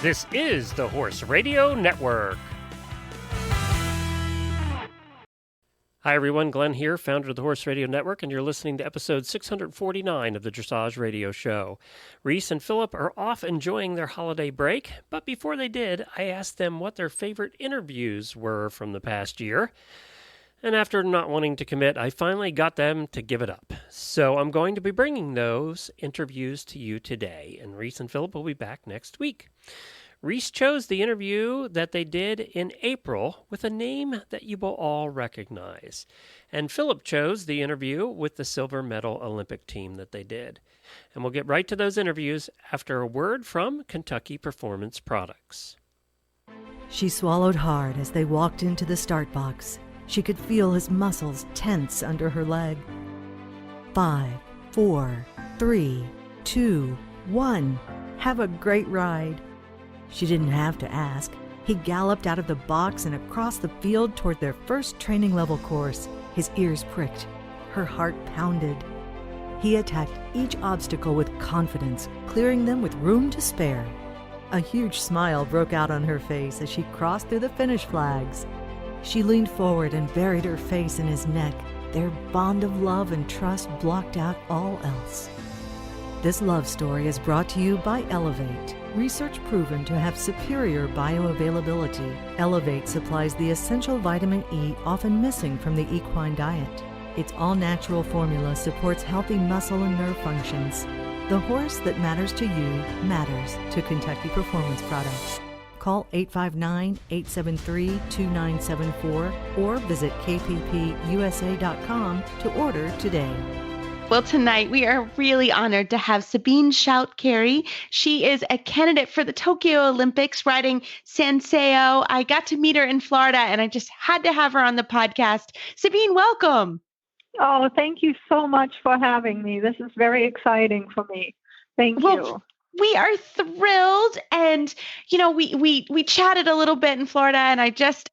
This is the Horse Radio Network. Hi everyone, Glenn here, founder of the Horse Radio Network, and you're listening to episode 649 of the Dressage Radio Show. Reese and Philip are off enjoying their holiday break, but before they did, I asked them what their favorite interviews were from the past year. And after not wanting to commit, I finally got them to give it up. So I'm going to be bringing those interviews to you today, and Reese and Philip will be back next week. Reese chose the interview that they did in April with a name that you will all recognize. And Philip chose the interview with the silver medal Olympic team that they did. And we'll get right to those interviews after a word from Kentucky Performance Products. She swallowed hard as they walked into the start box. She could feel his muscles tense under her leg. 5, 4, 3, 2, 1. Have a great ride. She didn't have to ask. He galloped out of the box and across the field toward their first training level course. His ears pricked. Her heart pounded. He attacked each obstacle with confidence, clearing them with room to spare. A huge smile broke out on her face as she crossed through the finish flags. She leaned forward and buried her face in his neck. Their bond of love and trust blocked out all else. This love story is brought to you by Elevate. Research proven to have superior bioavailability. Elevate supplies the essential vitamin E often missing from the equine diet. Its all-natural formula supports healthy muscle and nerve functions. The horse that matters to you matters to Kentucky Performance Products. Call 859-873-2974 or visit kppusa.com to order today. Well, tonight we are really honored to have Sabine Shout-Carey. She is a candidate for the Tokyo Olympics riding Sanseo. I got to meet her in Florida and I just had to have her on the podcast. Sabine, welcome. Oh, thank you so much for having me. This is very exciting for me. Thank you. We are thrilled. And, you know, we chatted a little bit in Florida and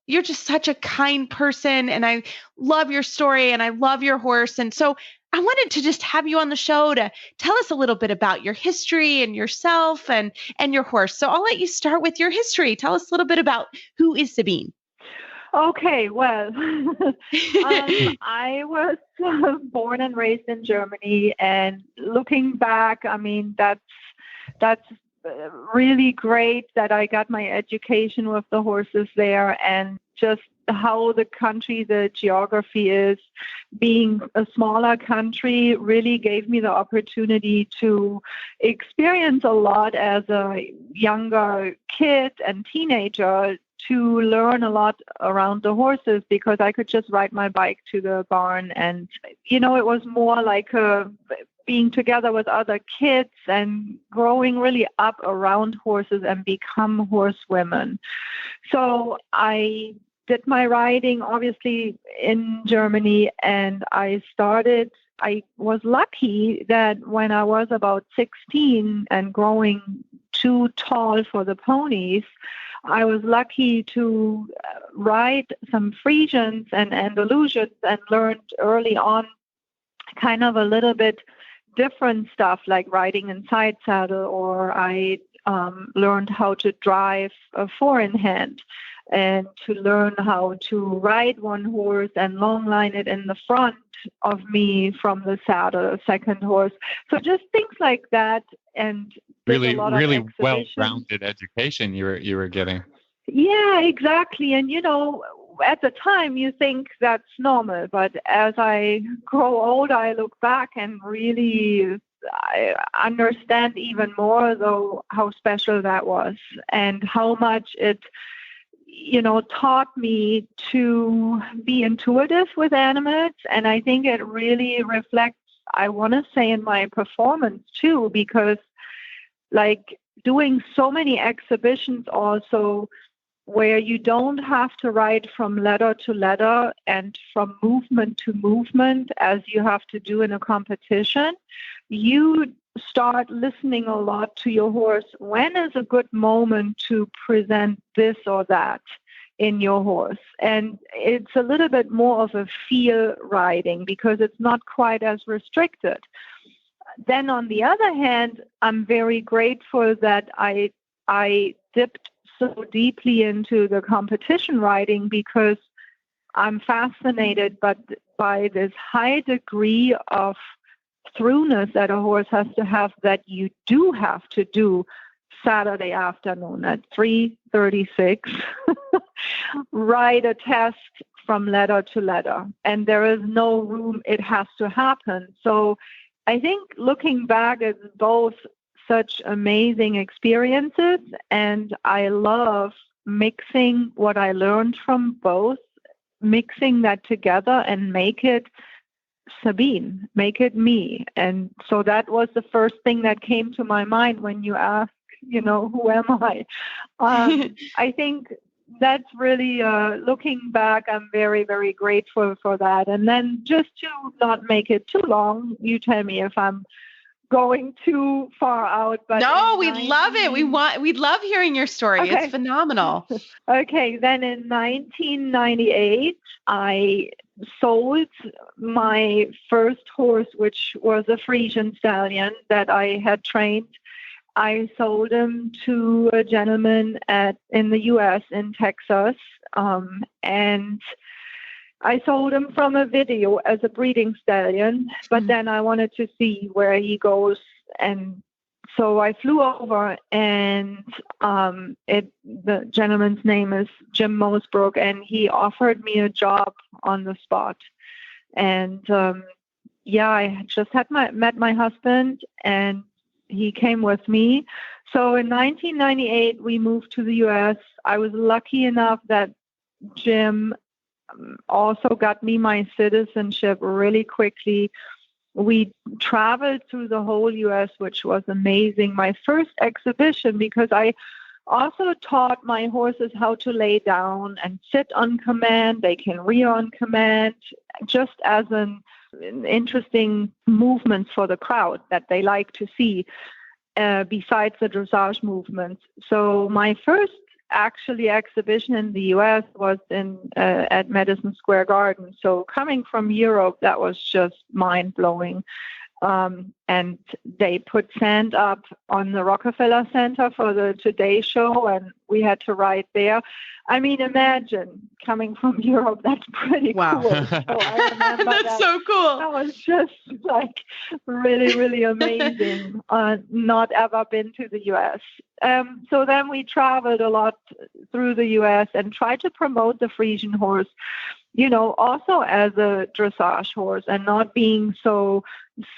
you're just such a kind person and I love your story and I love your horse. And so I wanted to just have you on the show to tell us a little bit about your history and yourself and your horse. So I'll let you start with your history. Tell us a little bit about who is Sabine. Okay, well, I was born and raised in Germany, and looking back, I mean, that's really great that I got my education with the horses there, and just how the country, the geography is, being a smaller country really gave me the opportunity to experience a lot as a younger kid and teenager, to learn a lot around the horses, because I could just ride my bike to the barn. And, you know, it was more like being together with other kids and growing really up around horses and become horsewomen. So I did my riding, obviously, in Germany, and I was lucky that when I was about 16 and growing too tall for the ponies, I was lucky to ride some Friesians and Andalusians and learned early on kind of a little bit different stuff like riding in side saddle, or I learned how to drive a four-in-hand and to learn how to ride one horse and long line it in the front of me from the saddle, second horse. So just things like that. And really well-rounded education you were getting. Yeah, exactly. And, you know, at the time you think that's normal, but as I grow old, I look back and really I understand even more, though, how special that was and how much it, you know, taught me to be intuitive with animals. And I think it really reflects, I want to say, in my performance too, because like doing so many exhibitions also where you don't have to ride from letter to letter and from movement to movement as you have to do in a competition, you start listening a lot to your horse. When is a good moment to present this or that in your horse? And it's a little bit more of a feel riding because it's not quite as restricted. Then on the other hand, I'm very grateful that I dipped so deeply into the competition riding because I'm fascinated by this high degree of throughness that a horse has to have that you do have to do Saturday afternoon at 3:36, write a test from letter to letter. And there is no room, it has to happen. So I think looking back, it's both such amazing experiences, and I love mixing what I learned from both, mixing that together and make it Sabine, make it me. And so that was the first thing that came to my mind when you asked, who am I? I think that's really, looking back, I'm very, very grateful for that. And then just to not make it too long, you tell me if I'm going too far out. But no, we love it. We love hearing your story. Okay. It's phenomenal. Okay. Then in 1998, I sold my first horse, which was a Frisian stallion that I had trained. I sold him to a gentleman in the U.S. in Texas, and I sold him from a video as a breeding stallion, but then I wanted to see where he goes, and so I flew over, and the gentleman's name is Jim Mosebrook, and he offered me a job on the spot, and I just had met my husband, and he came with me. So in 1998, we moved to the U.S. I was lucky enough that Jim also got me my citizenship really quickly. We traveled through the whole U.S., which was amazing. My first exhibition, because I also taught my horses how to lay down and sit on command. They can rear on command, just as an interesting movements for the crowd that they like to see, besides the dressage movements. So my first exhibition in the U.S. was at Madison Square Garden. So coming from Europe, that was just mind-blowing. And they put sand up on the Rockefeller Center for the Today Show, and we had to ride there. I mean, imagine coming from Europe. That's pretty wow. Cool. So I remember that's so cool. That was just like really, really amazing. Not ever been to the U.S. So then we traveled a lot through the U.S. and tried to promote the Frisian horse, also as a dressage horse, and not being so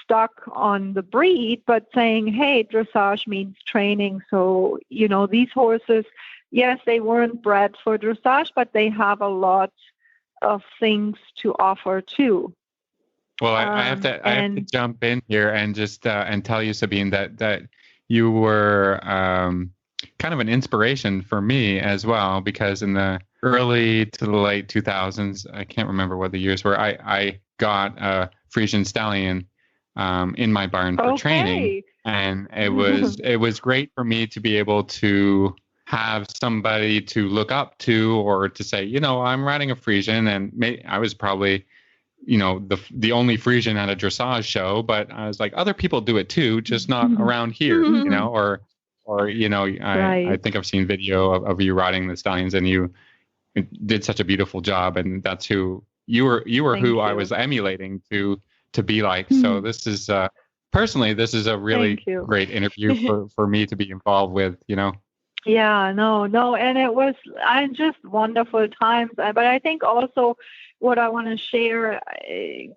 stuck on the breed, but saying, hey, dressage means training. So, these horses, yes, they weren't bred for dressage, but they have a lot of things to offer too. Well, I have to jump in here and just and tell you, Sabine, that you were kind of an inspiration for me as well, because in the early to the late 2000s, I can't remember what the years were, I got a Frisian stallion in my barn for training, and it was great for me to be able to have somebody to look up to, or to say, I'm riding a Frisian, and I was probably the only Frisian at a dressage show, but I was like, other people do it too, just not around here, or I think I've seen video of you riding the stallions, and you did such a beautiful job, and that's who you were. Who I was emulating to be like. So this is personally, this is a really great interview for me to be involved with. Yeah, no, and it was just wonderful times. But I think also what I want to share,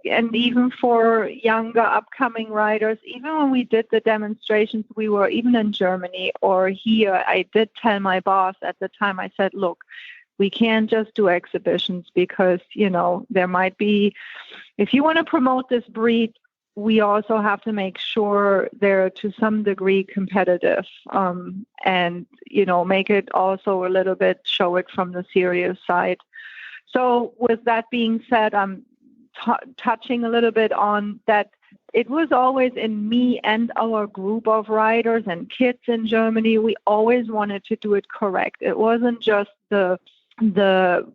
and even for younger upcoming riders, even when we did the demonstrations, we were even in Germany or here, I did tell my boss at the time, I said, look, we can't just do exhibitions because, there might be, if you want to promote this breed, we also have to make sure they're to some degree competitive, and, make it also a little bit, show it from the serious side. So with that being said, I'm touching a little bit on that. It was always in me and our group of riders and kids in Germany. We always wanted to do it correct. It wasn't just the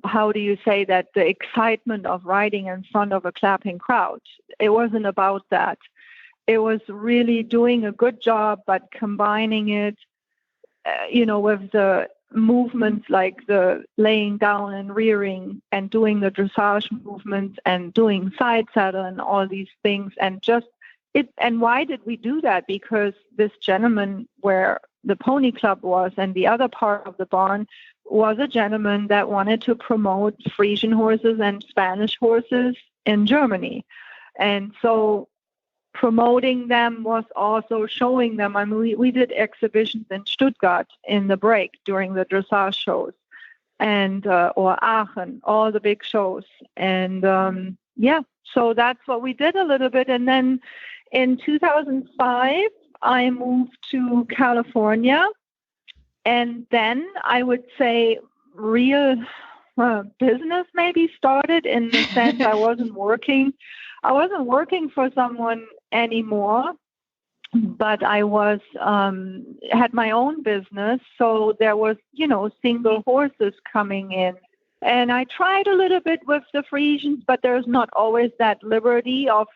how do you say that, the excitement of riding in front of a clapping crowd. It wasn't about that. It was really doing a good job, but combining it with the movements like the laying down and rearing and doing the dressage movements and doing side saddle and all these things. And just it. And why did we do that? Because this gentleman where the pony club was and the other part of the barn was a gentleman that wanted to promote Frisian horses and Spanish horses in Germany. And so promoting them was also showing them. I mean, we did exhibitions in Stuttgart in the break during the dressage shows, and or Aachen, all the big shows. And so that's what we did a little bit. And then in 2005, I moved to California, and then I would say real business maybe started, in the sense I wasn't working for someone anymore, but I was had my own business. So there was, single horses coming in. And I tried a little bit with the Frisians, but there's not always that liberty of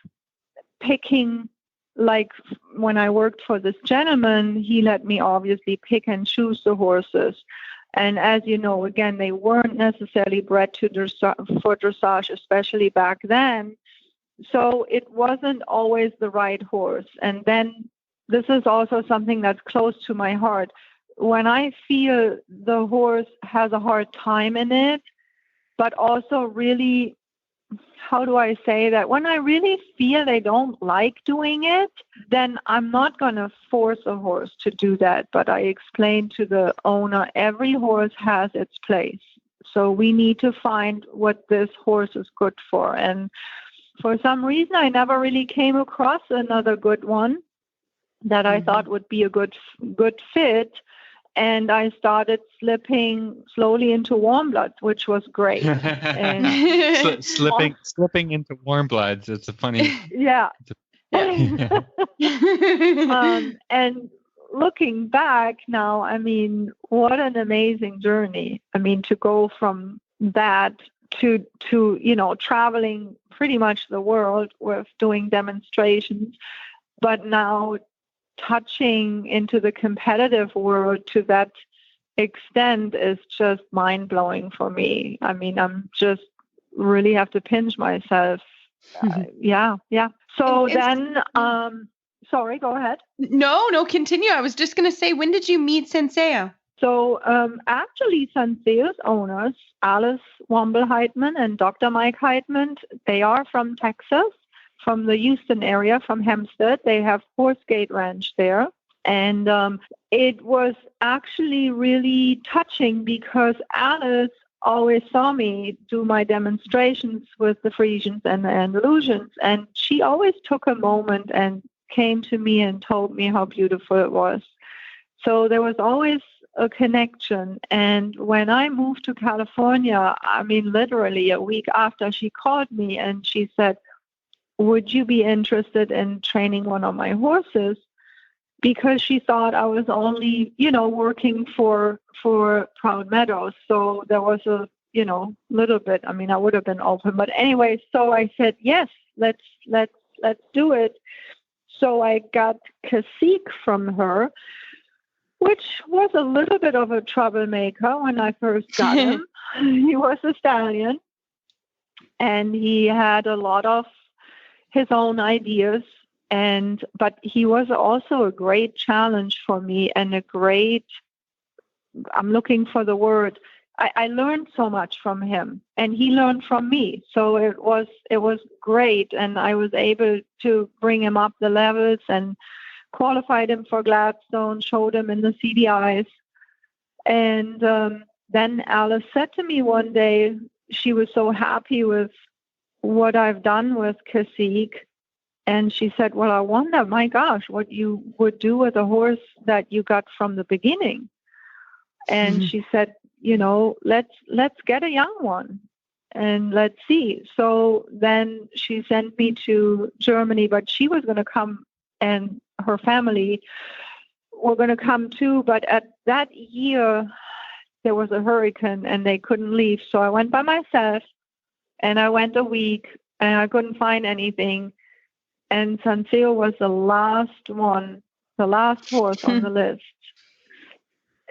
picking. Like when I worked for this gentleman, he let me obviously pick and choose the horses. And as you know, again, they weren't necessarily bred for dressage, especially back then. So it wasn't always the right horse. And then this is also something that's close to my heart. When I feel the horse has a hard time in it, but also really, how do I say that? When I really feel they don't like doing it, then I'm not going to force a horse to do that. But I explain to the owner, every horse has its place. So we need to find what this horse is good for. And for some reason, I never really came across another good one that I thought would be a good fit. And I started slipping slowly into warm bloods, which was great. And slipping into warm bloods. It's a funny. Yeah. And looking back now, I mean, what an amazing journey. I mean, to go from that to traveling pretty much the world with doing demonstrations, but now touching into the competitive world to that extent is just mind-blowing for me. I mean, I'm just really have to pinch myself. Yeah. So sorry, go ahead. No, continue. I was just going to say, when did you meet Senseo? So actually, Senseo's owners, Alice Womble-Heitman and Dr. Mike Heitman, they are from Texas, from the Houston area, from Hempstead. They have Horsegate Ranch there. And it was actually really touching because Alice always saw me do my demonstrations with the Frisians and the Andalusians. And she always took a moment and came to me and told me how beautiful it was. So there was always a connection. And when I moved to California, I mean, literally a week after, she called me and she said, would you be interested in training one of my horses? Because she thought I was only, working for Proud Meadows. So there was a, little bit, I mean, I would have been open. But anyway, so I said, yes, let's do it. So I got Cacique from her, which was a little bit of a troublemaker when I first got him. He was a stallion, and he had a lot of his own ideas, but he was also a great challenge for me and I'm looking for the word. I learned so much from him, and he learned from me. So it was great, and I was able to bring him up the levels and qualified him for Gladstone, showed him in the CDIs. And then Alice said to me one day, she was so happy with what I've done with Cacique. And she said, well, I wonder, my gosh, what you would do with a horse that you got from the beginning. And she said, let's get a young one and let's see. So then she sent me to Germany, but she was going to come and her family were going to come too. But at that year, there was a hurricane and they couldn't leave. So I went by myself, and I went a week, and I couldn't find anything. And Senseo was the last horse on the list.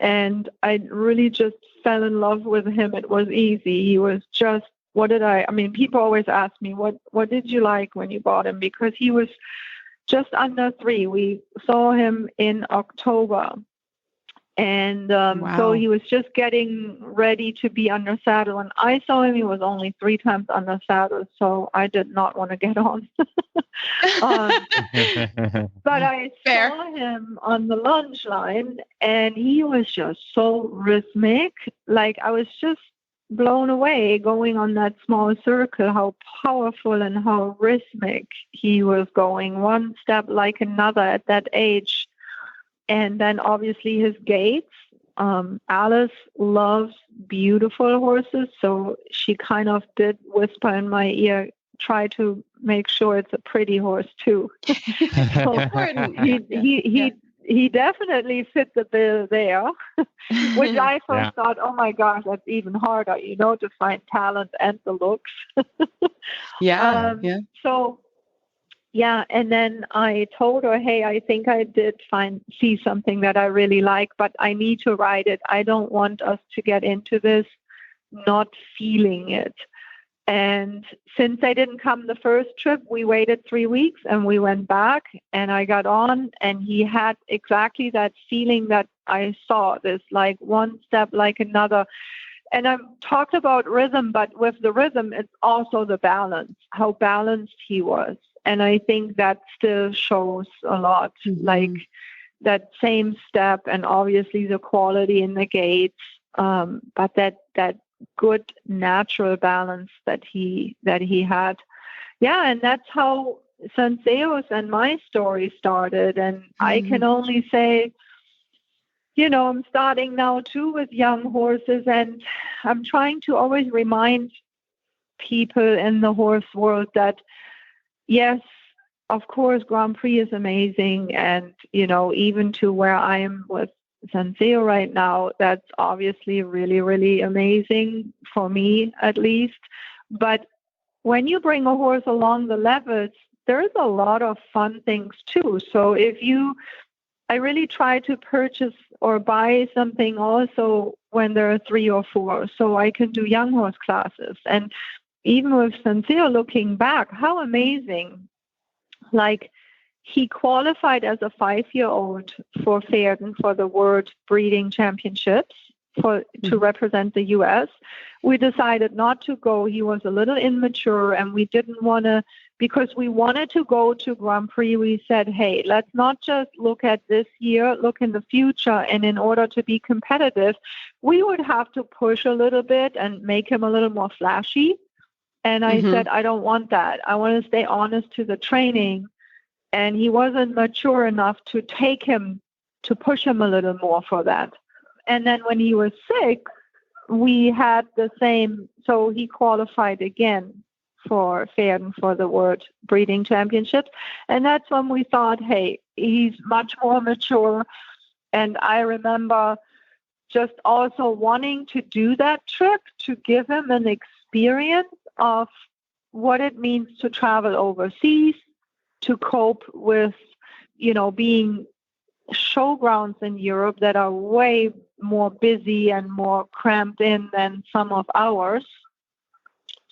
and I really just fell in love with him. It was easy. He was just, people always ask me, what did you like when you bought him? Because he was just under 3. We saw him in October. And so he was just getting ready to be under saddle. When I saw him, he was only 3 times under saddle, so I did not want to get on. But I saw him on the lunge line, and he was just so rhythmic. Like, I was just blown away going on that small circle, how powerful and how rhythmic he was going, one step like another at that age. And then obviously his gaits. Alice loves beautiful horses, so she kind of did whisper in my ear, try to make sure it's a pretty horse too. So he definitely fit the bill there, which I first thought, oh my gosh, that's even harder, to find talent and the looks. So. Yeah, and then I told her, hey, I think I did see something that I really like, but I need to ride it. I don't want us to get into this not feeling it. And since I didn't come the first trip, we waited 3 weeks and we went back, and I got on, and he had exactly that feeling that I saw, this like one step like another. And I've talked about rhythm, but with the rhythm, it's also the balance, how balanced he was. And I think that still shows a lot, like that same step, and obviously the quality in the gaits, but that good natural balance that he had. Yeah, and that's how Sanseos and my story started. And I can only say, I'm starting now too with young horses, and I'm trying to always remind people in the horse world that, yes, of course, Grand Prix is amazing. And, even to where I am with Sanseo right now, that's obviously really, really amazing for me, at least. But when you bring a horse along the levels, there's a lot of fun things too. So I really try to purchase or buy something also when there are 3 or 4, so I can do young horse classes. And even with Sanseo, looking back, how amazing. Like, he qualified as a 5-year-old for Pferden for the World Breeding Championships to represent the U.S. We decided not to go. He was a little immature, and we didn't want to, because we wanted to go to Grand Prix. We said, hey, let's not just look at this year, look in the future. And in order to be competitive, we would have to push a little bit and make him a little more flashy. And I said, I don't want that. I want to stay honest to the training. And he wasn't mature enough to push him a little more for that. And then when he was 6, we had the same, so he qualified again for Pferden for the World Breeding Championships. And that's when we thought, hey, he's much more mature. And I remember just also wanting to do that trip to give him an experience of what it means to travel overseas, to cope with, being showgrounds in Europe that are way more busy and more cramped in than some of ours.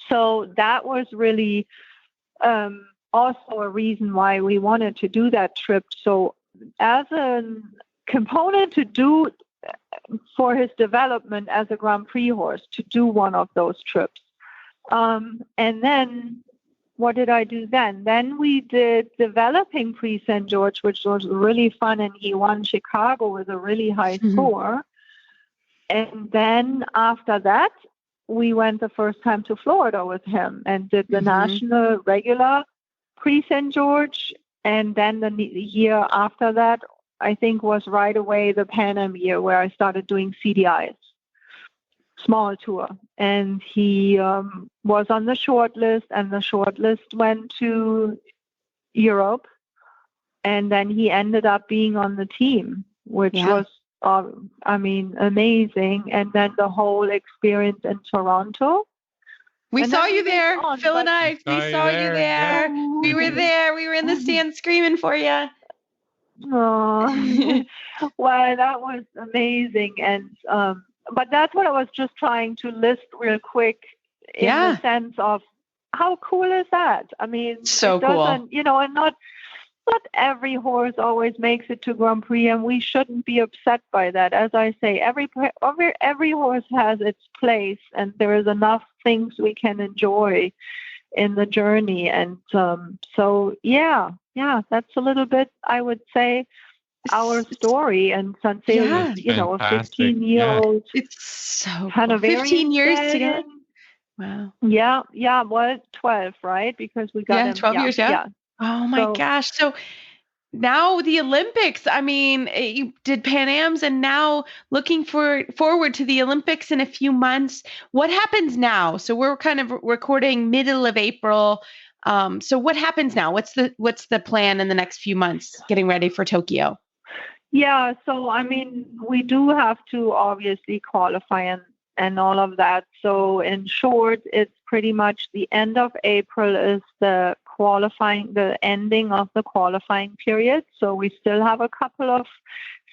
So that was really also a reason why we wanted to do that trip. So as a component to do for his development as a Grand Prix horse, to do one of those trips. And then what did I do then? Then we did developing Prix St. George, which was really fun, and he won Chicago with a really high score. And then after that, we went the first time to Florida with him and did the national regular Prix St. George. And then the year after that, I think, was right away the Pan Am year, where I started doing CDIs, small tour. And he was on the short list, and the short list went to Europe. And then he ended up being on the team, which was, amazing. And then the whole experience in Toronto. We saw you there, Phil and we saw you there. Yeah. We were there. We were in the stand screaming for you. Oh, well, that was amazing. And, but that's what I was just trying to list real quick in the sense of how cool is that? I mean, so it doesn't, cool. you know, and not every horse always makes it to Grand Prix, and we shouldn't be upset by that. As I say, every horse has its place, and there is enough things we can enjoy in the journey. And so, yeah, that's a little bit, I would say, our story. And Sanseil is, you know, a 15-year-old. It's so cool. Hanoverian 15 years stallion. together. Wow. Yeah. Well, 12, right? Because we got him. 12 years. Yeah. Oh my gosh. So now the Olympics, I mean, you did Pan Ams and now looking forward to the Olympics in a few months. What happens now? So we're kind of recording middle of April. So what happens now? What's the plan in the next few months getting ready for Tokyo? Yeah. So, I mean, we do have to obviously qualify and all of that. So in short, it's pretty much the end of April is the ending of the qualifying period. So we still have a couple of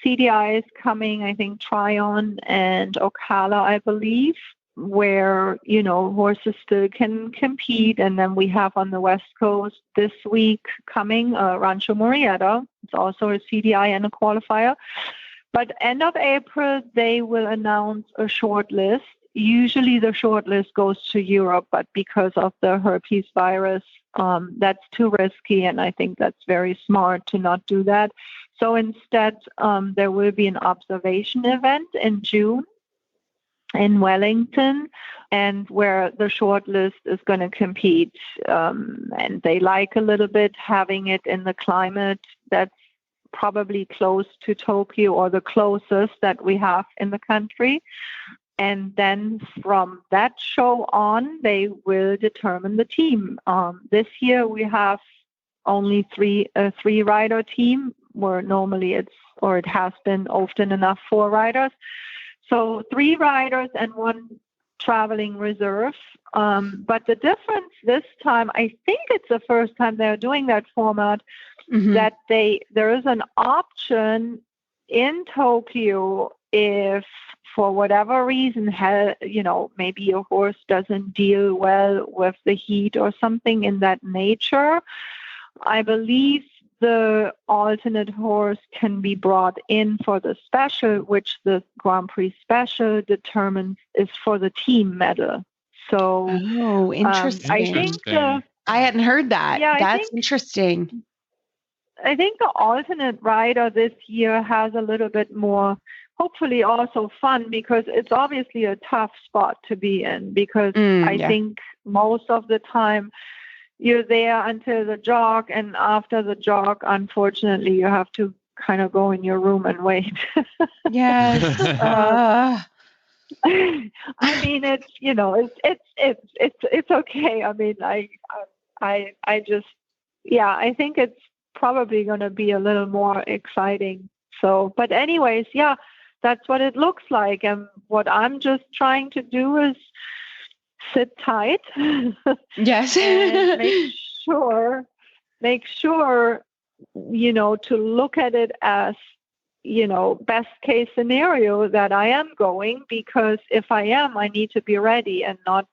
CDIs coming, I think Tryon and Ocala, I believe, where, you know, horses still can compete. And then we have on the West Coast this week coming Rancho Murrieta. It's also a CDI and a qualifier. But end of April, they will announce a short list. Usually the short list goes to Europe, but because of the herpes virus, that's too risky, and I think that's very smart to not do that. So instead, there will be an observation event in June in Wellington, and where the short list is going to compete. And they like a little bit having it in the climate that's probably close to Tokyo, or the closest that we have in the country. And then from that show on, they will determine the team. This year we have only a three-rider team, where normally it has been often enough 4 riders. So 3 riders and 1 traveling reserve. But the difference this time, I think it's the first time they're doing that format, that there is an option in Tokyo if for whatever reason, maybe a horse doesn't deal well with the heat or something in that nature. I believe the alternate horse can be brought in for the special, which the Grand Prix special determines is for the team medal. So, interesting. I think I hadn't heard that. Yeah, that's interesting. I think the alternate rider this year has a little bit more, hopefully also fun, because it's obviously a tough spot to be in, because I think most of the time you're there until the jog, and after the jog, unfortunately, you have to kind of go in your room and wait. Yes. I mean, it's okay. I mean, I think it's probably going to be a little more exciting. So, but anyways, that's what it looks like. And what I'm just trying to do is sit tight. Yes. And make sure, to look at it as, best case scenario that I am going, because if I am, I need to be ready and not,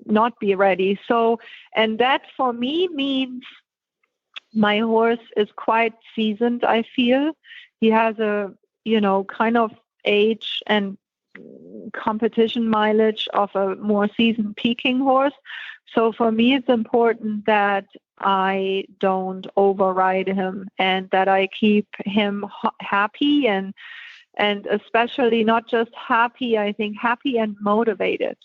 not be ready. So, and that for me means my horse is quite seasoned, I feel. He has a, kind of age and competition mileage of a more seasoned Peking horse. So for me, it's important that I don't override him, and that I keep him happy and especially not just happy, I think happy and motivated.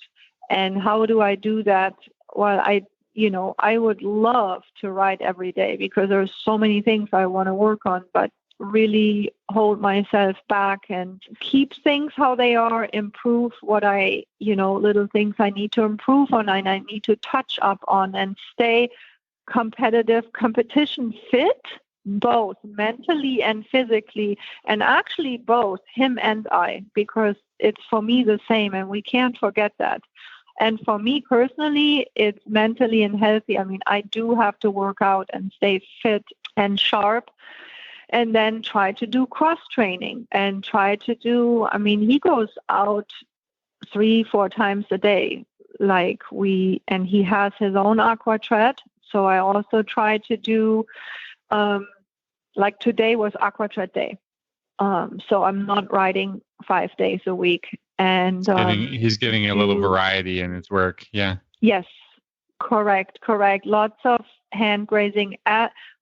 And how do I do that? Well, I would love to ride every day, because there's so many things I want to work on, but really hold myself back and keep things how they are, improve what little things I need to improve on and I need to touch up on, and stay competition fit, both mentally and physically, and actually both him and I, because it's for me the same, and we can't forget that. And for me personally, it's mentally and healthy. I mean, I do have to work out and stay fit and sharp, and then try to do cross training and try to do, I mean, he goes out 3-4 times a day, and he has his own aqua tread. So I also try to do, like today was aqua tread day. So I'm not riding 5 days a week. And he's getting a little variety in his work. Yeah. Yes, correct. Lots of hand grazing.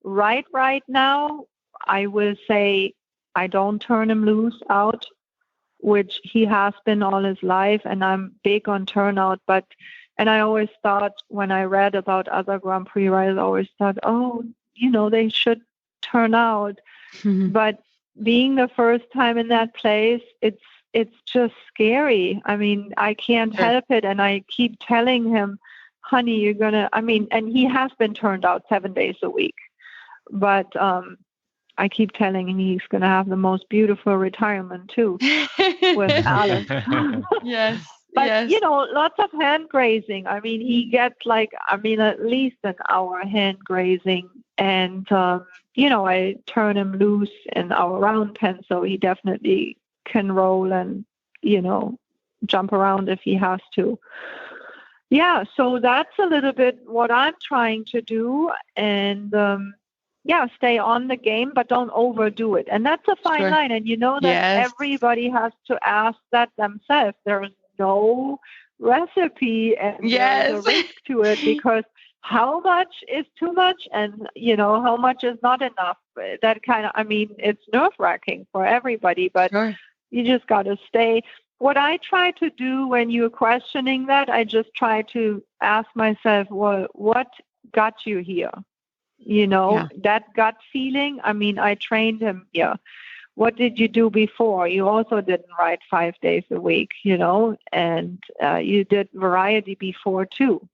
Right now, I will say I don't turn him loose out, which he has been all his life, and I'm big on turnout. And I always thought, when I read about other Grand Prix riders, I always thought, they should turn out. Mm-hmm. But being the first time in that place, it's just scary. I mean, I can't help it. And I keep telling him, honey, you're going to, and he has been turned out 7 days a week. But I keep telling him he's going to have the most beautiful retirement too with Alice. Yes. But, lots of hand grazing. I mean, he gets at least an hour hand grazing. And, I turn him loose in our round pen, so he definitely can roll and, jump around if he has to. Yeah, so that's a little bit what I'm trying to do. And, stay on the game, but don't overdo it. And that's a fine line. And that everybody has to ask that themselves. There's no recipe and there's a risk to it, because how much is too much and, how much is not enough? That kind of, it's nerve-wracking for everybody, but you just got to stay. What I try to do when you're questioning that, I just try to ask myself, well, what got you here? That gut feeling. I trained him. Yeah. What did you do before? You also didn't ride 5 days a week, and you did variety before too.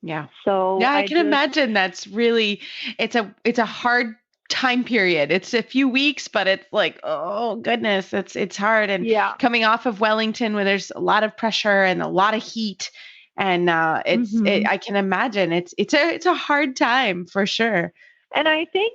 Yeah. So I can imagine that's really, it's a hard time period. It's a few weeks, but it's like, oh goodness, it's hard. And coming off of Wellington, where there's a lot of pressure and a lot of heat, and I can imagine it's a hard time for sure. And I think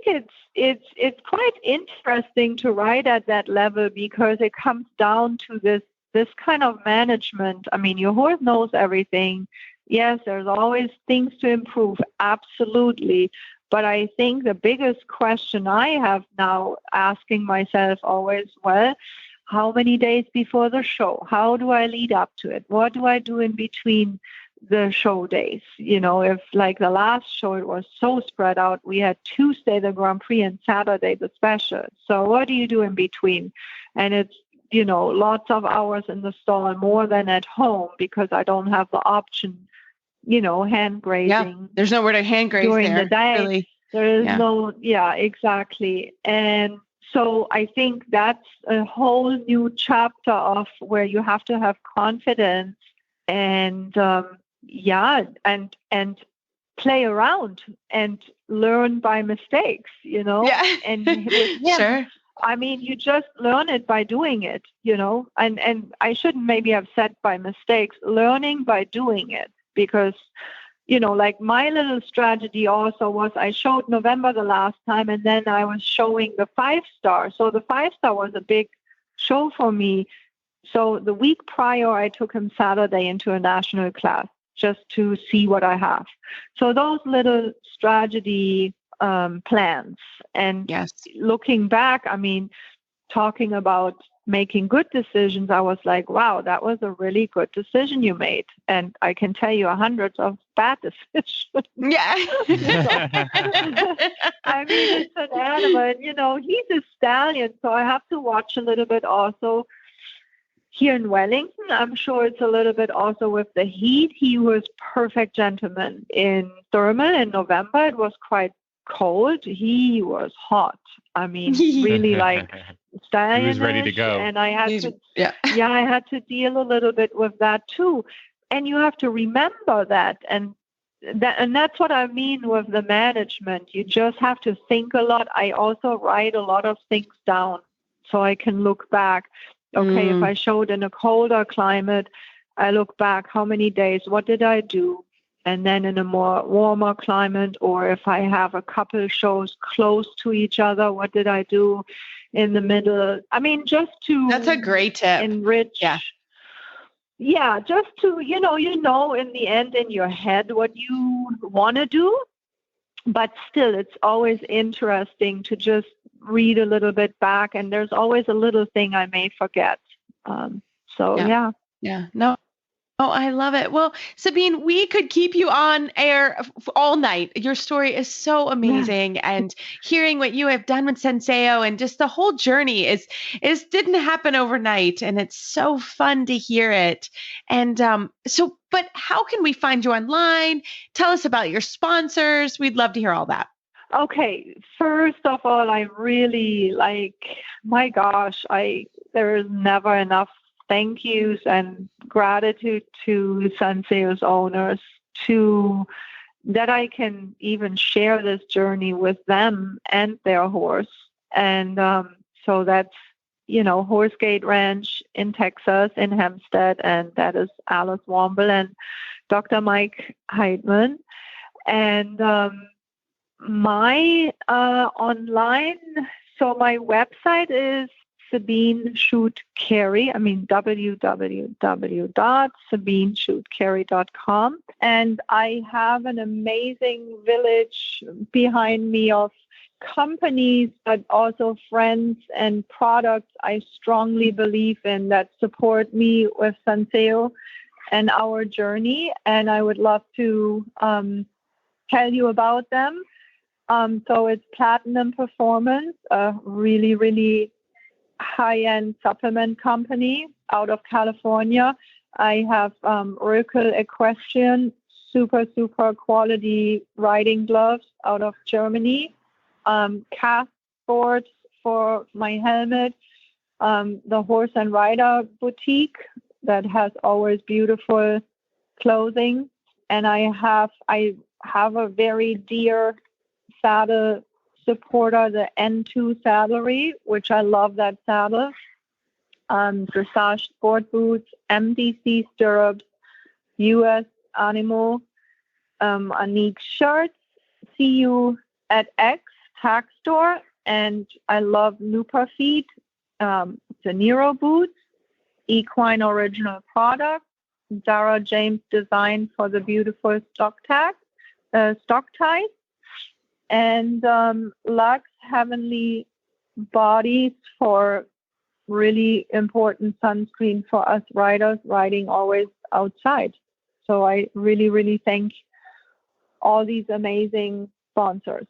it's quite interesting to ride at that level, because it comes down to this kind of management. Your horse knows everything. Yes, there's always things to improve, absolutely. But I think the biggest question I have now asking myself always, well, how many days before the show? How do I lead up to it? What do I do in between the show days? If like the last show, it was so spread out. We had Tuesday the Grand Prix and Saturday the special. So what do you do in between? And it's, lots of hours in the stall, more than at home, because I don't have the option, hand grazing. Yeah, there's nowhere to hand graze during there, the day. really. There is no, exactly. And so I think that's a whole new chapter of where you have to have confidence and and play around and learn by mistakes, Yeah. And with him, Sure. You just learn it by doing it, and I shouldn't maybe have said by mistakes, learning by doing it, because, like my little strategy also was I showed November the last time, and then I was showing the 5-star. So the 5-star was a big show for me. So the week prior, I took him Saturday into a national class just to see what I have. So those little strategy plans. And looking back, talking about making good decisions, I was like, wow, that was a really good decision you made. And I can tell you hundreds of bad decisions. Yeah. It's an animal, he's a stallion, so I have to watch a little bit also. Here in Wellington, I'm sure it's a little bit also with the heat. He was perfect gentleman. In Thermal in November, it was quite cold. He was hot. Really like stallion. He was ready to go. And I had I had to deal a little bit with that too. And you have to remember that. And that's what I mean with the management. You just have to think a lot. I also write a lot of things down so I can look back. Okay, if I showed in a colder climate, I look back, how many days, what did I do? and then in a more warmer climate, or if I have a couple shows close to each other, what did I do in the middle? I mean, just to That's a great tip. Enrich. Yeah, just to, you know, in the end in your head what you want to do, but still it's always interesting to just read a little bit back, and there's always a little thing I may forget. Yeah. No. Oh, I love it. Well, Sabine, we could keep you on air all night. Your story is so amazing, and hearing what you have done with Senseo and just the whole journey is didn't happen overnight, and it's so fun to hear it. And but how can we find you online? Tell us about your sponsors. We'd love to hear all that. Okay, first of all, I really my gosh, there is never enough thank yous and gratitude to Senseo's owners that I can even share this journey with them and their horse. And so that's, Horsegate Ranch in Texas, in Hempstead, and that is Alice Womble and Dr. Mike Heidman. And my online, so my website is Sabine Shoot Carey, www.sabineshootcarey.com. And I have an amazing village behind me of companies, but also friends and products I strongly believe in that support me with Senseo and our journey. And I would love to tell you about them. So it's Platinum Performance, a really, really high-end supplement company out of California. I have Röckel Equestrian, super quality riding gloves out of Germany. Cast Sports for my helmet. The Horse and Rider Boutique that has always beautiful clothing. And I have a very dear saddle supporter, the N2 Saddlery, which I love that saddle. Dressage sport boots, MDC stirrups, US Animal, Anique shirts. See you at X Tag Store, and I love Nupa Feet, the Nero boots, Equine Original Products, Dara James design for the beautiful stock ties, and Lux Heavenly Bodies for really important sunscreen for us riders riding always outside. So I really, really thank all these amazing sponsors.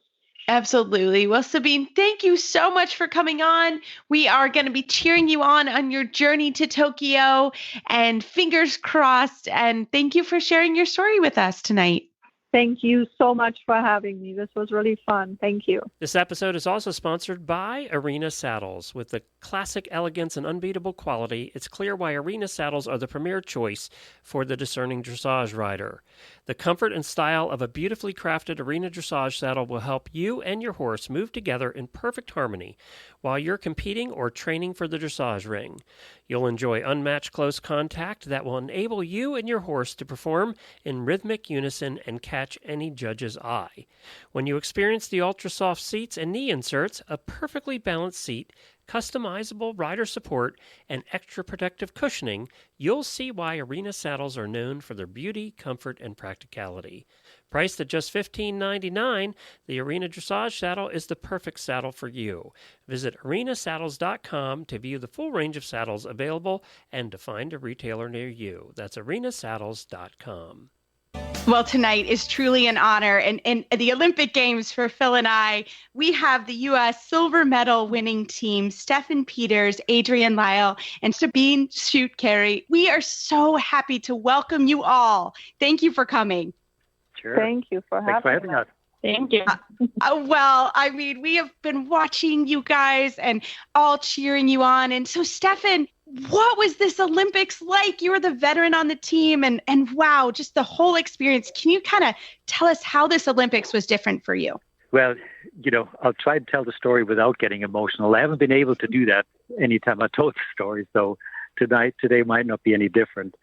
Absolutely. Well, Sabine, thank you so much for coming on. We are going to be cheering you on your journey to Tokyo, and fingers crossed. And thank you for sharing your story with us tonight. Thank you so much for having me. This was really fun. Thank you. This episode is also sponsored by Arena Saddles. With the classic elegance and unbeatable quality, it's clear why Arena Saddles are the premier choice for the discerning dressage rider. The comfort and style of a beautifully crafted Arena dressage saddle will help you and your horse move together in perfect harmony while you're competing or training for the dressage ring. You'll enjoy unmatched close contact that will enable you and your horse to perform in rhythmic unison and catch any judge's eye. When you experience the ultra-soft seats and knee inserts, a perfectly balanced seat, customizable rider support, and extra protective cushioning, you'll see why Arena saddles are known for their beauty, comfort, and practicality. Priced at just $15.99, the Arena Dressage Saddle is the perfect saddle for you. Visit arenasaddles.com to view the full range of saddles available and to find a retailer near you. That's arenasaddles.com. Well, tonight is truly an honor. And in the Olympic Games for Phil and I, we have the U.S. silver medal winning team, Stefan Peters, Adrian Lyle, and Sabine Shoot Carey. We are so happy to welcome you all. Thank you for coming. Sure. Thank you for having us. Thank you. Well, I mean, we have been watching you guys and all cheering you on. And so, Stefan, what was this Olympics like? You were the veteran on the team, and wow, just the whole experience. Can you kind of tell us how this Olympics was different for you? Well, I'll try to tell the story without getting emotional. I haven't been able to do that anytime I told the story, so today might not be any different.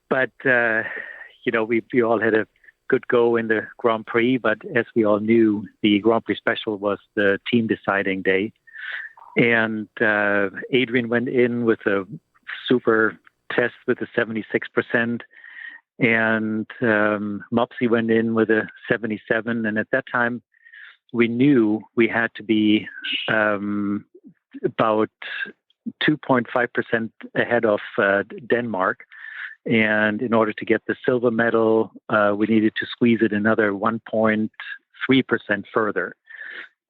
But, we all had a good go in the Grand Prix, but as we all knew, the Grand Prix Special was the team deciding day. And Adrian went in with a super test with a 76%, and Mopsy went in with a 77. And at that time, we knew we had to be about 2.5% ahead of Denmark. And in order to get the silver medal, we needed to squeeze it another 1.3% further.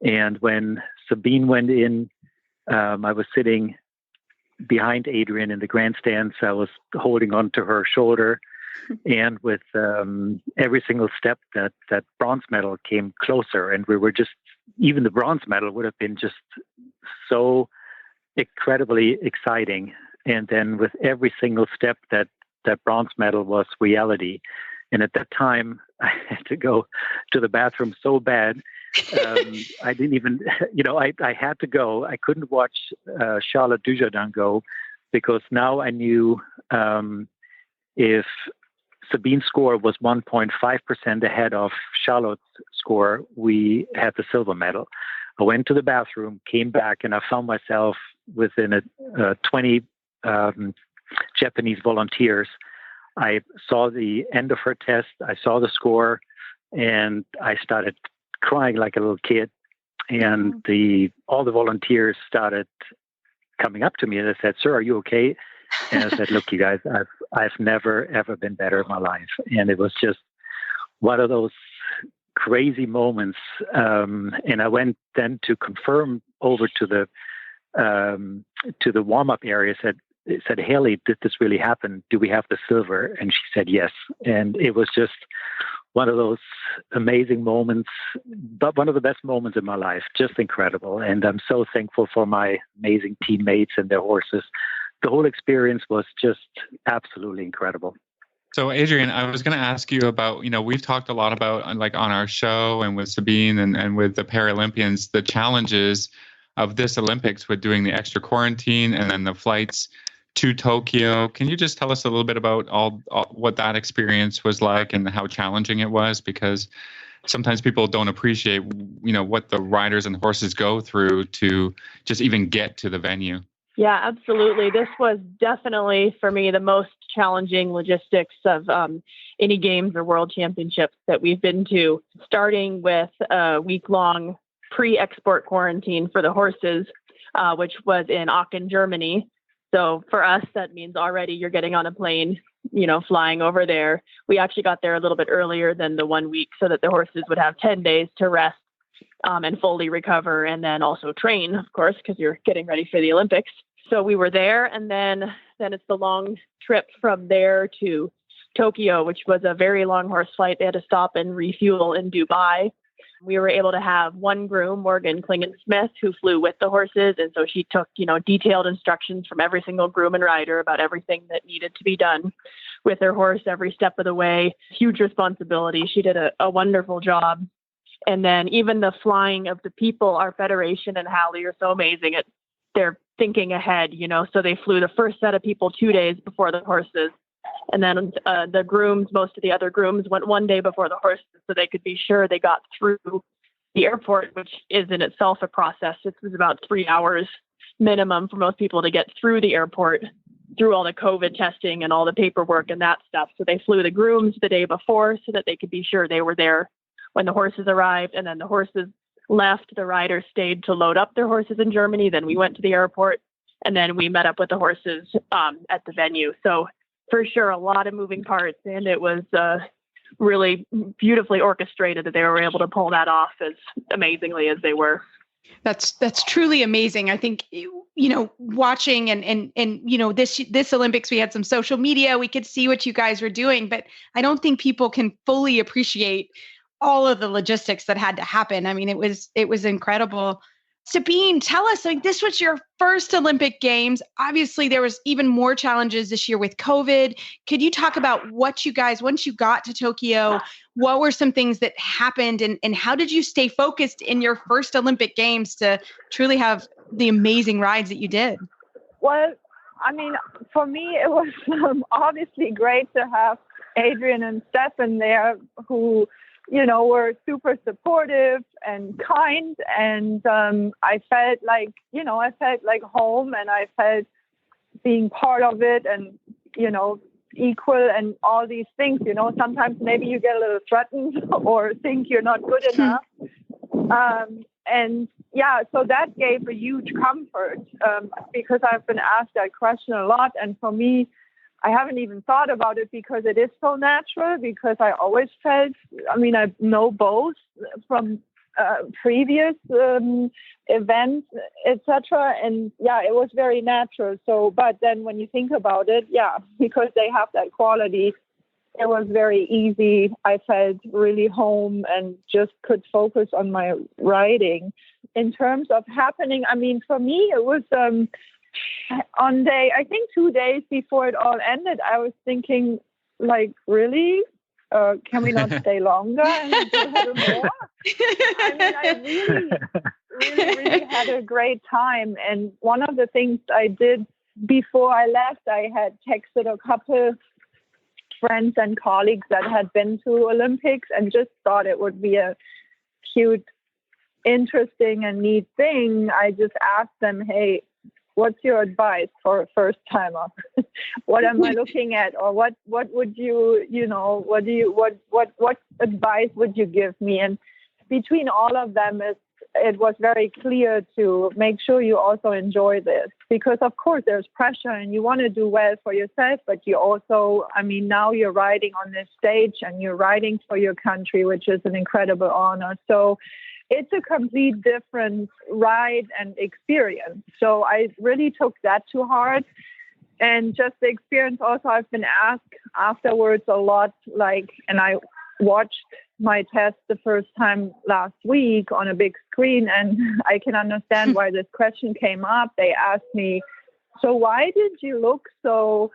And when Sabine went in, I was sitting behind Adrian in the grandstands. I was holding on to her shoulder. And with every single step, that bronze medal came closer. And we were just, even the bronze medal would have been just so incredibly exciting. And then with every single step, that bronze medal was reality. And at that time, I had to go to the bathroom so bad. I didn't even, I had to go. I couldn't watch Charlotte Dujardin go, because now I knew if Sabine's score was 1.5% ahead of Charlotte's score, we had the silver medal. I went to the bathroom, came back, and I found myself within 20 Japanese volunteers. I saw the end of her test. I saw the score, and I started crying like a little kid. And all the volunteers started coming up to me, and they said, "Sir, are you okay?" And I said, "Look, you guys, I've never ever been better in my life." And it was just one of those crazy moments. And I went then to confirm over to the warm-up area. Said, "Haley, did this really happen? Do we have the silver?" And she said yes. And it was just one of those amazing moments, but one of the best moments in my life. Just incredible. And I'm so thankful for my amazing teammates and their horses. The whole experience was just absolutely incredible. So, Adrian, I was going to ask you about, we've talked a lot about, like on our show and with Sabine and with the Paralympians, the challenges of this Olympics with doing the extra quarantine and then the flights to Tokyo. Can you just tell us a little bit about all what that experience was like and how challenging it was? Because sometimes people don't appreciate, what the riders and horses go through to just even get to the venue. Yeah, absolutely. This was definitely, for me, the most challenging logistics of any games or world championships that we've been to, starting with a week-long pre-export quarantine for the horses, which was in Aachen, Germany. So for us, that means already you're getting on a plane, flying over there. We actually got there a little bit earlier than the 1 week so that the horses would have 10 days to rest and fully recover, and then also train, of course, because you're getting ready for the Olympics. So we were there, and then it's the long trip from there to Tokyo, which was a very long horse flight. They had to stop and refuel in Dubai. We were able to have one groom, Morgan Klingen-Smith, who flew with the horses. And so she took, detailed instructions from every single groom and rider about everything that needed to be done with their horse every step of the way. Huge responsibility. She did a wonderful job. And then even the flying of the people, our federation and Hallie are so amazing. They're thinking ahead, so they flew the first set of people 2 days before the horses. And then the grooms, most of the other grooms went 1 day before the horses so they could be sure they got through the airport, which is in itself a process. It was about 3 hours minimum for most people to get through the airport, through all the COVID testing and all the paperwork and that stuff. So they flew the grooms the day before so that they could be sure they were there when the horses arrived. And then the horses left. The riders stayed to load up their horses in Germany. Then we went to the airport, and then we met up with the horses at the venue. So for sure, a lot of moving parts, and it was really beautifully orchestrated that they were able to pull that off as amazingly as they were. That's truly amazing. I think, watching and this Olympics, we had some social media, we could see what you guys were doing, but I don't think people can fully appreciate all of the logistics that had to happen. I mean, it was incredible. Sabine, tell us, this was your first Olympic Games. Obviously, there was even more challenges this year with COVID. Could you talk about what you guys, once you got to Tokyo, what were some things that happened, and how did you stay focused in your first Olympic Games to truly have the amazing rides that you did? Well, I mean, for me, it was obviously great to have Adrian and Stefan there who, were super supportive and kind. And I felt like home, and I felt being part of it, and, equal and all these things. Sometimes maybe you get a little threatened or think you're not good enough. So that gave a huge comfort because I've been asked that question a lot. And for me, I haven't even thought about it because it is so natural, because I always felt, I know both from previous events, etc. And it was very natural. So, but then when you think about it, because they have that quality, it was very easy. I felt really home and just could focus on my writing. In terms of happening, for me, it was on I think 2 days before it all ended, I was thinking, like, really? Can we not stay longer and do a little more? I really had a great time. And one of the things I did before I left, I had texted a couple friends and colleagues that had been to Olympics and just thought it would be a cute, interesting, and neat thing. I just asked them, hey, what's your advice for a first timer? What am I looking at? Or what would you, what advice would you give me? And between all of them, it was very clear to make sure you also enjoy this, because of course there's pressure and you want to do well for yourself, but you also, now you're riding on this stage and you're riding for your country, which is an incredible honor. So it's a complete different ride and experience. So I really took that to heart. And just the experience also, I've been asked afterwards a lot, and I watched my test the first time last week on a big screen, and I can understand why this question came up. They asked me, so why did you look so,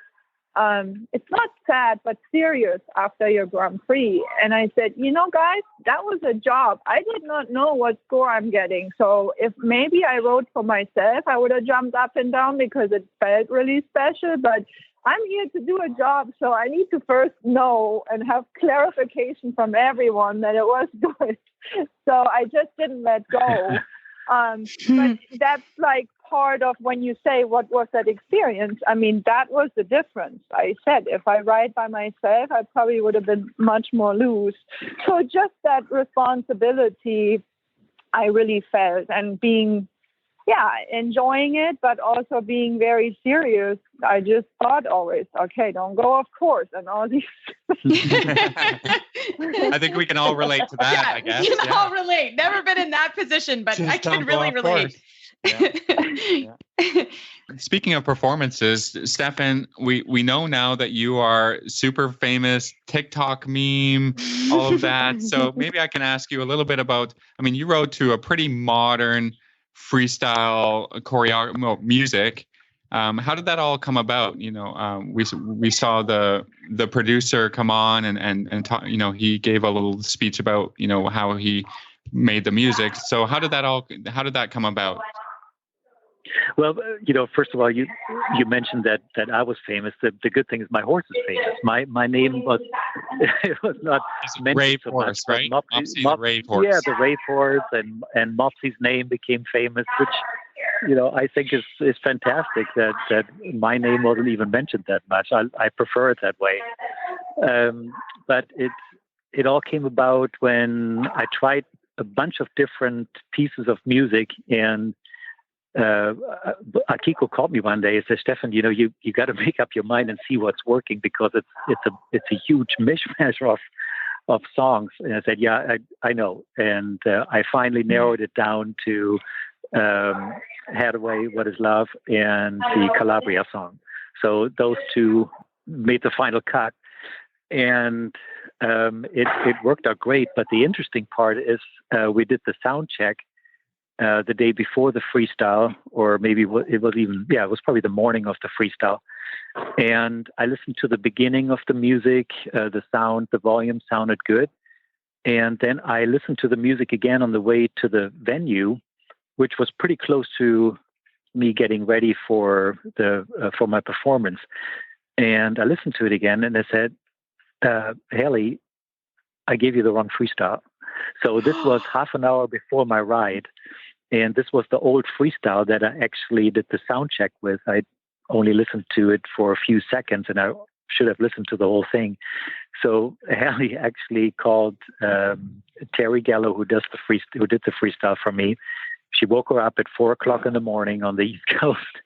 it's not sad, but serious after your Grand Prix? And I said, guys, that was a job. I did not know what score I'm getting. So if maybe I wrote for myself, I would have jumped up and down because it felt really special. But I'm here to do a job, so I need to first know and have clarification from everyone that it was good. So I just didn't let go. But that's part of when you say, what was that experience? That was the difference. I said, if I ride by myself, I probably would have been much more loose. So just that responsibility I really felt, and being, enjoying it, but also being very serious. I just thought always, okay, don't go off course and all these. I think we can all relate to that, I guess. We can all relate. Never been in that position, but just I can really relate. Speaking of performances, Stefan, we know now that you are super famous, TikTok meme, all of that. So maybe I can ask you a little bit about, you wrote to a pretty modern freestyle music. How did that all come about? We saw the producer come on and talk, he gave a little speech about, how he made the music. So how did that come about? Well, first of all, you mentioned that I was famous. The good thing is my horse is famous. My name was it was not mentioned Rave so horse, much, right? Mopsy the Rave horse. Yeah, the Rave horse, and Mopsy's name became famous, which I think is fantastic that my name wasn't even mentioned that much. I prefer it that way. But it all came about when I tried a bunch of different pieces of music, and Akiko called me one day and said, Stefan, you got to make up your mind and see what's working, because it's a huge mishmash of songs. And I said, yeah, I know. And I finally narrowed it down to Hathaway, What Is Love, and the Calabria song. So those two made the final cut. And it worked out great. But the interesting part is we did the sound check the day before the freestyle, or maybe it was probably the morning of the freestyle. And I listened to the beginning of the music, the sound, the volume sounded good. And then I listened to the music again on the way to the venue, which was pretty close to me getting ready for my performance. And I listened to it again, and I said, Haley, I gave you the wrong freestyle. So this was half an hour before my ride. And this was the old freestyle that I actually did the sound check with. I only listened to it for a few seconds, and I should have listened to the whole thing. So Haley actually called Terry Gallo, who did the freestyle for me. She woke her up at 4:00 in the morning on the East Coast,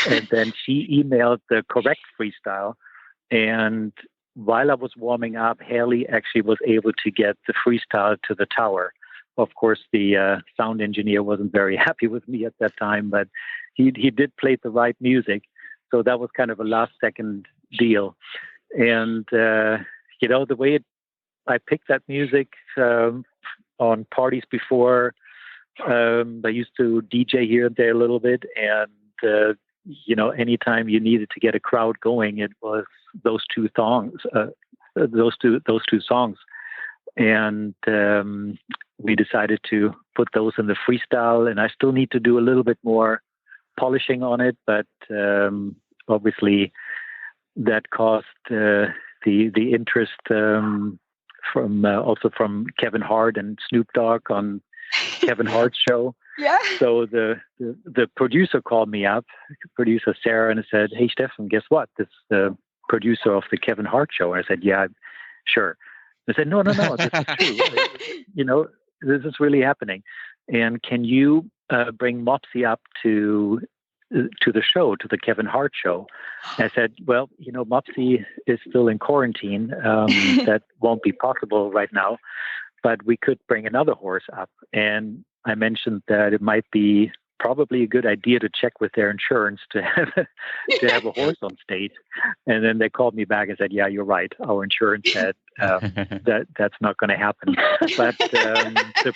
and then she emailed the correct freestyle. And while I was warming up, Haley actually was able to get the freestyle to the tower. Of course, the sound engineer wasn't very happy with me at that time, but he did play the right music. So that was kind of a last second deal. And, the way I picked that music on parties before, I used to DJ here and there a little bit. And, anytime you needed to get a crowd going, it was those two songs, And we decided to put those in the freestyle, and I still need to do a little bit more polishing on it, but obviously that caused the interest from Kevin Hart and Snoop Dogg on Kevin Hart's show. Yeah. So the producer called me up, producer Sarah, and said, "Hey, Stefan, guess what? This is the producer of the Kevin Hart show." I said, "Yeah, sure." I said, no, this is true. This is really happening. And can you bring Mopsy up to the show, to the Kevin Hart show? I said, well, Mopsy is still in quarantine. That won't be possible right now, but we could bring another horse up. And I mentioned that it might be probably a good idea to check with their insurance to have a horse on stage. And then they called me back and said, "Yeah, you're right. Our insurance said that's not going to happen." But the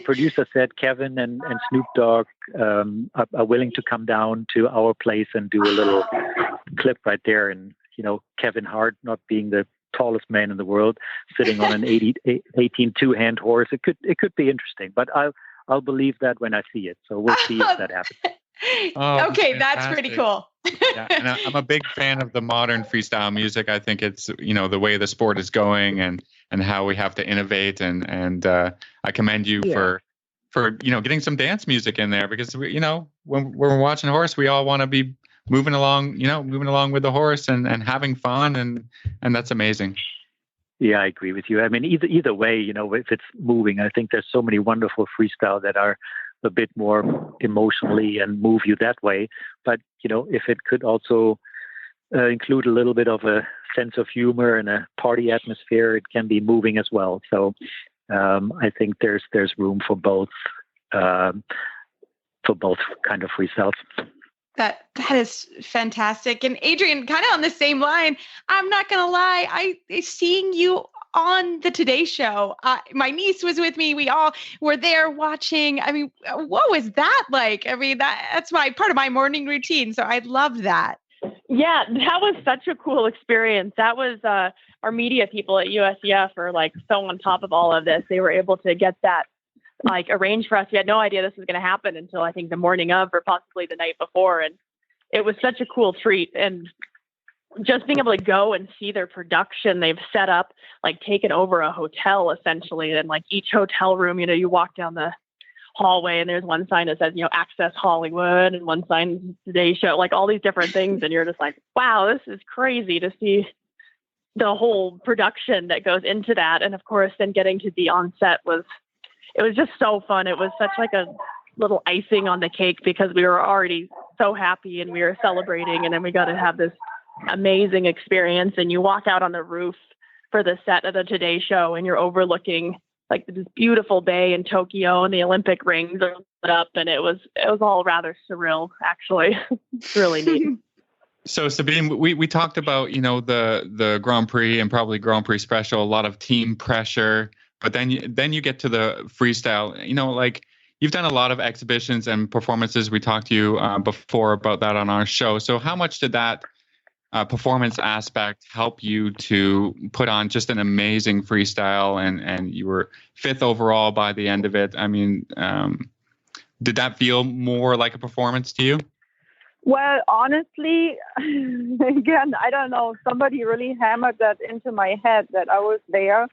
producer said Kevin and Snoop Dogg are willing to come down to our place and do a little clip right there. And Kevin Hart, not being the tallest man in the world, sitting on an 18 two-hand horse, it could be interesting. But I'll believe that when I see it. So we'll see if that happens. Oh, okay, that's pretty cool. Yeah, and I'm a big fan of the modern freestyle music. I think it's the way the sport is going and how we have to innovate and I commend you for getting some dance music in there, because when we're watching a horse, we all want to be moving along with the horse and having fun, and that's amazing. Yeah, I agree with you. I mean, either way, if it's moving, I think there's so many wonderful freestyle that are a bit more emotionally and move you that way. But, if it could also include a little bit of a sense of humor and a party atmosphere, it can be moving as well. So I think there's room for both kind of freestyles. That is fantastic. And Adrian, kind of on the same line, I'm not going to lie, seeing you on the Today Show, my niece was with me. We all were there watching. I mean, what was that like? I mean, that's part of my morning routine. So I love that. Yeah, that was such a cool experience. That was our media people at USEF are so on top of all of this. They were able to get that arranged for us. We had no idea this was going to happen until I think the morning of, or possibly the night before. And it was such a cool treat. And just being able to go and see their production, they've set up, taken over a hotel essentially. And each hotel room, you walk down the hallway and there's one sign that says, Access Hollywood, and one sign Today Show, all these different things. And you're just wow, this is crazy to see the whole production that goes into that. And of course, then getting to be on set it was just so fun. It was such a little icing on the cake, because we were already so happy and we were celebrating. And then we got to have this amazing experience. And you walk out on the roof for the set of the Today Show and you're overlooking this beautiful bay in Tokyo, and the Olympic rings are lit up. And it was all rather surreal, actually. It's really neat. So Sabine, we talked about, the Grand Prix and probably Grand Prix Special, a lot of team pressure. But then you get to the freestyle, you've done a lot of exhibitions and performances. We talked to you before about that on our show. So how much did that performance aspect help you to put on just an amazing freestyle, and you were 5th overall by the end of it? I mean, did that feel more like a performance to you? Well, honestly, again, I don't know. Somebody really hammered that into my head that I was there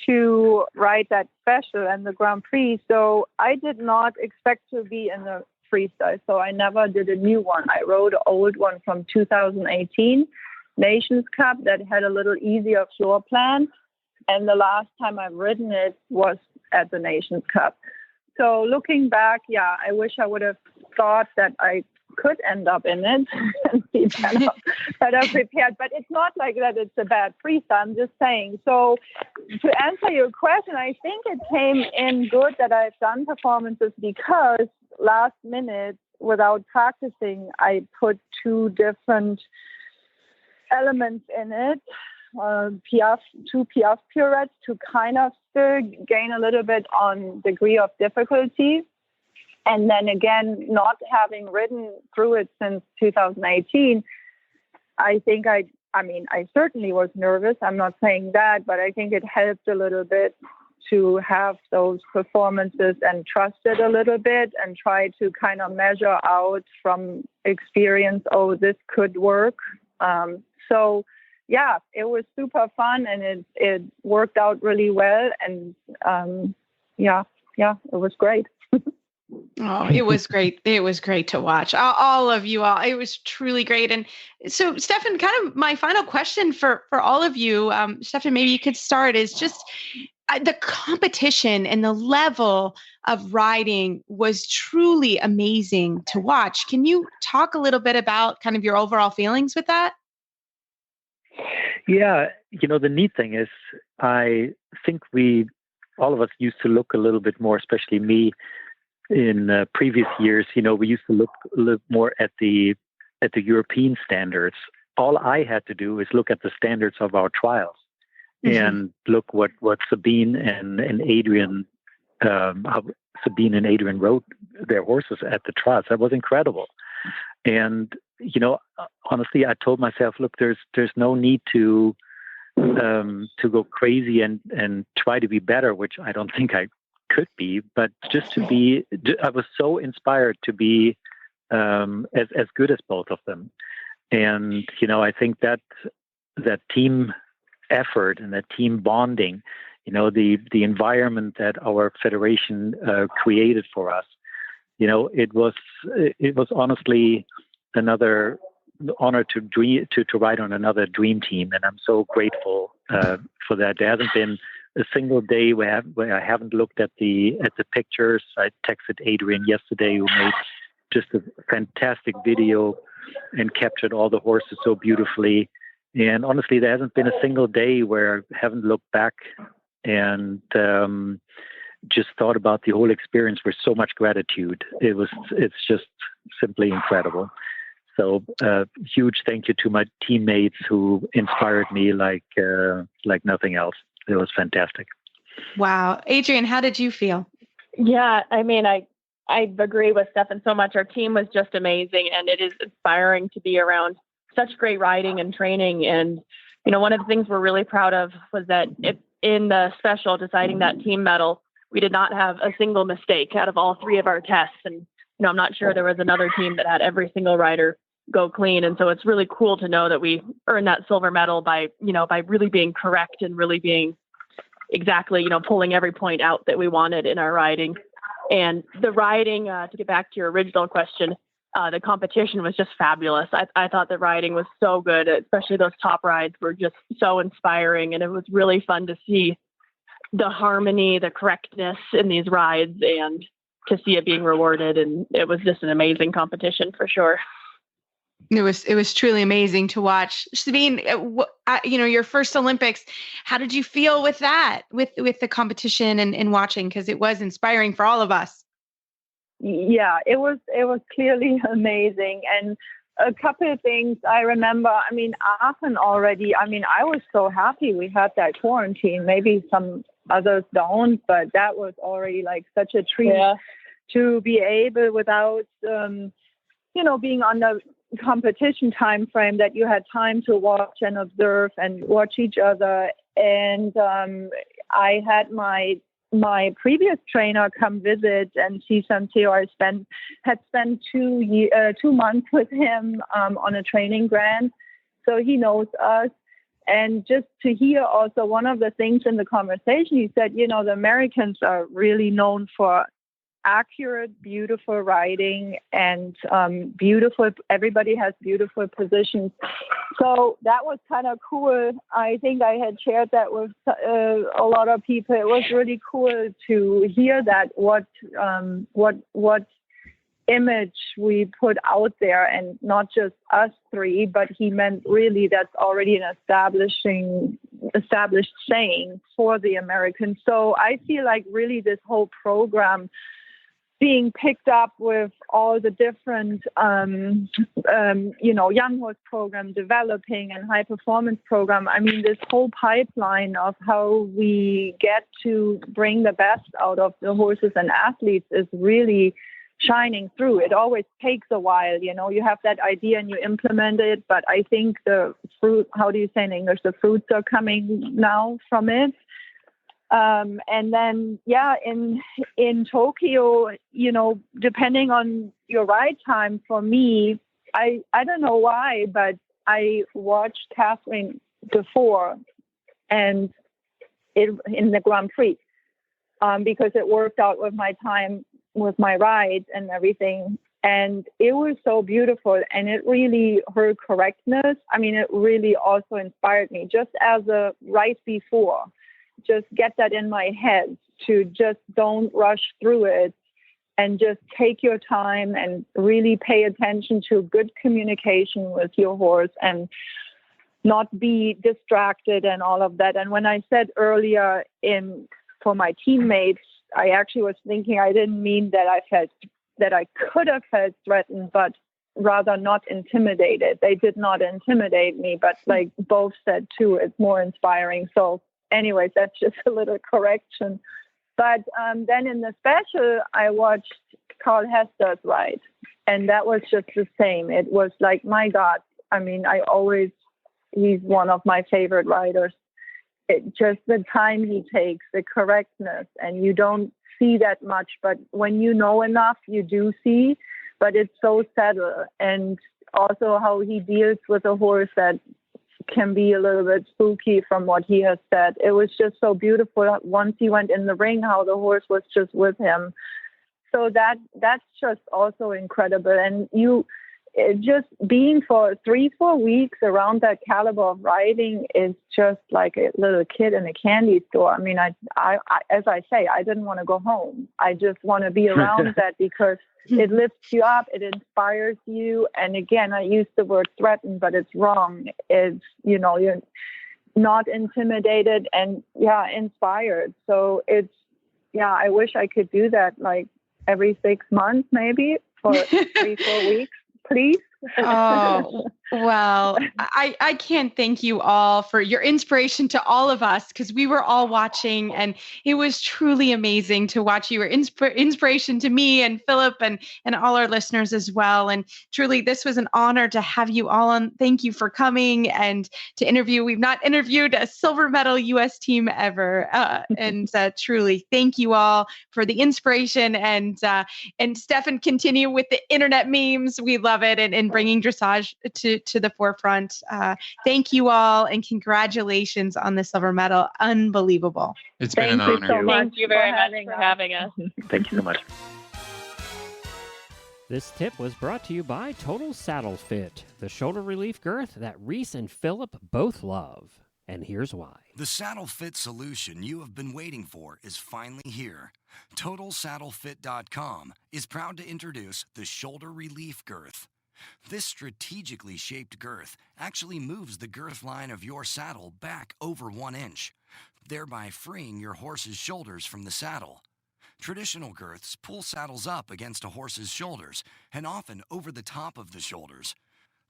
to write that special and the Grand Prix. So I did not expect to be in the freestyle. So I never did a new one. I wrote an old one from 2018 Nations Cup that had a little easier floor plan. And the last time I've written it was at the Nations Cup. So looking back, yeah, I wish I would have thought that I could end up in it and be better prepared. But it's not like that it's a bad freestyle. I'm just saying. So to answer your question, I think it came in good that I've done performances because last minute, without practicing, I put two different elements in it. Two Piaf pirouettes to kind of still gain a little bit on degree of difficulty. And then again, not having ridden through it since 2018, I think I certainly was nervous. I'm not saying that, but I think it helped a little bit to have those performances and trust it a little bit and try to kind of measure out from experience, oh, this could work. So yeah, it was super fun and it worked out really well. And yeah, it was great. Oh, it was great. It was great to watch. All of you all. It was truly great. And so, Stefan, kind of my final question for all of you, Stefan, maybe you could start, is just the competition and the level of riding was truly amazing to watch. Can you talk a little bit about kind of your overall feelings with that? Yeah, the neat thing is I think all of us used to look a little bit more, especially me, in previous years, we used to look more at the European standards. All I had to do is look at the standards of our trials and look what Sabine and Adrian, how Sabine and Adrian rode their horses at the trials. That was incredible. And honestly, I told myself, look, there's no need to go crazy and try to be better, which I don't think I could be, but just to be, I was so inspired to be as good as both of them. And, I think that team effort and that team bonding, the environment that our federation created for us, it was honestly another honor to ride on another dream team. And I'm so grateful for that. There hasn't been a single day where I haven't looked at the pictures. I texted Adrian yesterday, who made just a fantastic video and captured all the horses so beautifully. And honestly, there hasn't been a single day where I haven't looked back and just thought about the whole experience with so much gratitude. It's just simply incredible. So huge thank you to my teammates who inspired me like nothing else. It was fantastic. Wow. Adrian, how did you feel? Yeah, I agree with Stefan so much. Our team was just amazing, and it is inspiring to be around such great riding and training. And, one of the things we're really proud of was that in the special deciding that team medal, we did not have a single mistake out of all three of our tests. And, I'm not sure there was another team that had every single rider go clean. And so it's really cool to know that we earned that silver medal by really being correct and really being exactly, pulling every point out that we wanted in our riding. And the riding, to get back to your original question, the competition was just fabulous. I thought the riding was so good, especially those top rides were just so inspiring. And it was really fun to see the harmony, the correctness in these rides and to see it being rewarded. And it was just an amazing competition for sure. It was truly amazing to watch. Sabine, your first Olympics, how did you feel with that, with the competition and watching? Because it was inspiring for all of us. Yeah, it was clearly amazing. And a couple of things I remember, Aachen already, I was so happy we had that quarantine. Maybe some others don't, but that was already like such a treat to be able without, being on the competition time frame, that you had time to watch and observe and watch each other. And I had my my previous trainer come visit, and see Santeo. I had spent 2 months with him on a training grant, so he knows us. And just to hear also one of the things in the conversation, he said, the Americans are really known for accurate, beautiful riding, and everybody has beautiful positions. So that was kind of cool. I think I had shared that with a lot of people. It was really cool to hear that what image we put out there, and not just us three, but he meant really that's already an established saying for the Americans. So I feel like really this whole program being picked up with all the different, young horse program developing and high performance program. I mean, this whole pipeline of how we get to bring the best out of the horses and athletes is really shining through. It always takes a while, you have that idea and you implement it, but I think the fruit, how do you say in English, the fruits are coming now from it. And then, in Tokyo, depending on your ride time, for me, I don't know why, but I watched Catherine before and in the Grand Prix, because it worked out with my time, with my rides and everything. And it was so beautiful. And it really, her correctness, it really also inspired me just as a right before. Just get that in my head to just don't rush through it and just take your time and really pay attention to good communication with your horse and not be distracted and all of that. And when I said earlier for my teammates, I actually was thinking I didn't mean that I could have felt threatened, but rather not intimidated. They did not intimidate me, but like both said too, it's more inspiring. So anyways, that's just a little correction. But then in the special, I watched Carl Hester's ride, and that was just the same. It was like, my God, he's one of my favorite riders. Just the time he takes, the correctness, and you don't see that much, but when you know enough, you do see, but it's so settled. And also how he deals with a horse that can be a little bit spooky from what he has said. It was just so beautiful once he went in the ring, how the horse was just with him. So that's just also incredible. And just being for 3-4 weeks around that caliber of riding is just like a little kid in a candy store. I as I say, I didn't want to go home. I just want to be around that because it lifts you up, it inspires you. And again, I use the word threatened, but it's wrong. It's, you're not intimidated and inspired. So I wish I could do that like every 6 months, maybe for 3-4 weeks. Please. Oh, well, I can't thank you all for your inspiration to all of us, because we were all watching and it was truly amazing to watch. You were inspiration to me and Philip and all our listeners as well. And truly, this was an honor to have you all on. Thank you for coming and to interview. We've not interviewed a silver medal U.S. team ever. And truly, thank you all for the inspiration. And Stefan, continue with the internet memes. We love it. And bringing dressage to the forefront. Thank you all, and congratulations on the silver medal. Unbelievable. It's been an honor. So thank you very much for having us. Thank you so much. This tip was brought to you by Total Saddle Fit, the shoulder relief girth that Reese and Philip both love. And here's why. The saddle fit solution you have been waiting for is finally here. TotalSaddleFit.com is proud to introduce the shoulder relief girth. This strategically shaped girth actually moves the girth line of your saddle back over 1 inch, thereby freeing your horse's shoulders from the saddle. Traditional girths pull saddles up against a horse's shoulders and often over the top of the shoulders.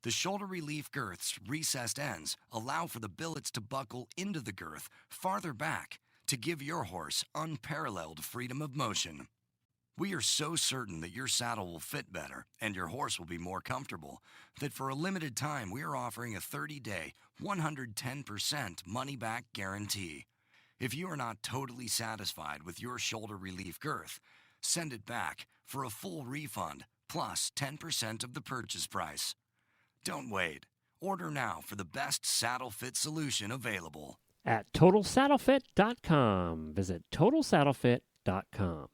The shoulder relief girth's recessed ends allow for the billets to buckle into the girth farther back to give your horse unparalleled freedom of motion. We are so certain that your saddle will fit better and your horse will be more comfortable that for a limited time we are offering a 30-day, 110% money-back guarantee. If you are not totally satisfied with your shoulder relief girth, send it back for a full refund plus 10% of the purchase price. Don't wait. Order now for the best saddle fit solution available. At TotalSaddleFit.com. Visit TotalSaddleFit.com.